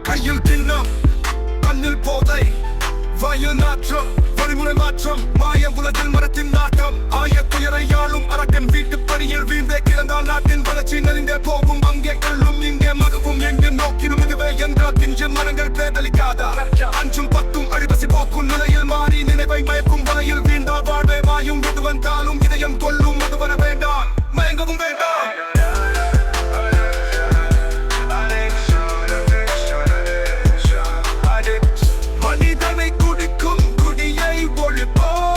கையில் திண்ணம் கண்ணில் போதை வயல் நாற்றம் வழிமுறை மாற்றம் மாய உலகில் மரத்தின் நாட்டம் ஆய துயரை ஆளும் அரக்கன் வீட்டு பணியில் வீழ்ந்தே கிடந்தால் நாட்டின் வளர்ச்சி நெறிந்தே போகும் அங்கே கல்லும் இங்கே மகவும் எங்கு நோக்கினும் இதுவே என்றால் திஞ்ச மரங்கள் பேதலிக்காதா அஞ்சும் பத்தும் அடிபசி போக்கும் நிலையில் மாறி நினைவை மயக்கும் வலையில் வீழ்ந்தால் வாழ்வே மாயும் விட்டு வந்தாலும் இதயம் கொல்லும் அது வர வேண்டாம் மயங்கவும் வேண்டாம் மனிதனை குடிக்கும் குடியை ஒழிப்போம்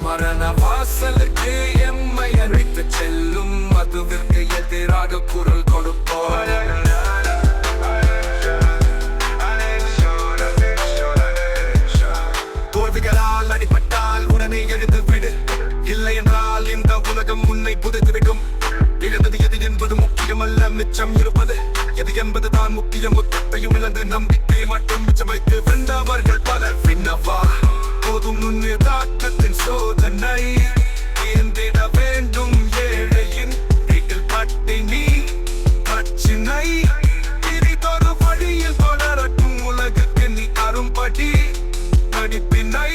மரண வாசலுக்கு எம்மை அழைத்து செல்லும் மதுவிற்கு எதிராக குரல் கொடுப்போம் தோல்விகளால் அடிபட்டால் உடனே எழுந்து விடு இல்லை என்றால் இந்த உலகம் உன்னை புதைத்துவிடும் இழந்தது எது என்பது முக்கியமல்ல மிச்சம் இருப்பது எது என்பது தான் முக்கியம் மொத்தத்தையும் இழந்து நம்பிக்கை மட்டும் மிச்சம் வைத்து வென்றவர்கள் பலர் பின்னவா போதும் நுண்ணிய தாக்கத்தின் சோதனை இயந்திட வேண்டும் ஏழையின் வீட்டில் பட்டினி பிரச்சினை இனிதொரு வழியில் தொடரட்டும் உலகுக்கு நீ அரும்படி நடிப்பினை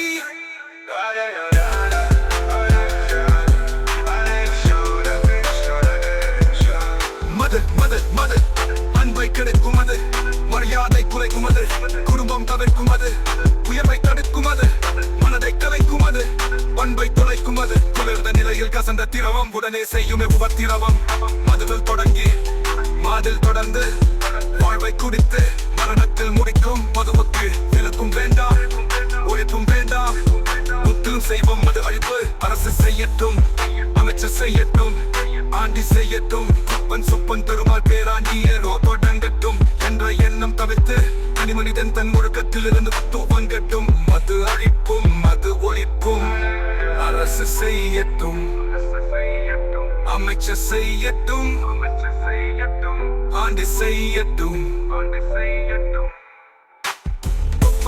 மது அன்பை கிடைக்கும் அது மரியாதை குறைக்கும் அது குடும்பம் தவிர்க்கும் அது உயர்வை தடுக்கும் அது மனதை கலைக்கும் அது பண்பை தொலைக்கும் அது குளிர்ந்த நிலையில் கசந்த திரவம் உடனே செய்யும் உபத்திரவம் மதுவில் தொடங்கி மாதில் தொடர்ந்து வாழ்வை குடித்து மரணத்தில் முடிக்கும் மதுவுக்கு விலக்கும் வேண்டாம் உயர்த்தும் வேண்டாம் முத்திலும் செய்வோம் மது அழிப்பு அரசு செய்யட்டும் அமைச்சர் செய்யட்டும் ஆண்டி செய்யட்டும் சுப்பன் பெருமாள் பேராண்டியரோ தொடங்கட்டும் என்ற எண்ணம் தவிர்த்து தனி மனிதன் தன் முழக்கத்தில் இருந்து துவங்கட்டும் மது அழிப்பும் மது ஒழிப்பும் அரசு செய்யட்டும் அமைச்சர் செய்யட்டும் ஆண்டி செய்யட்டும்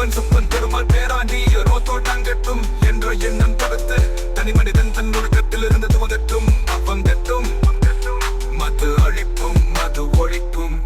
சுப்பன் பெருமாள் பேராண்டியரோ தொடங்கட்டும் என்ற எண்ணம் தவிர்த்து தனி மனிதன் தன் முழக்கத்தில் இருந்து துவங்கட்டும் அவங்கட்டும் மது அழிப்பும் மது ஒழிப்பும்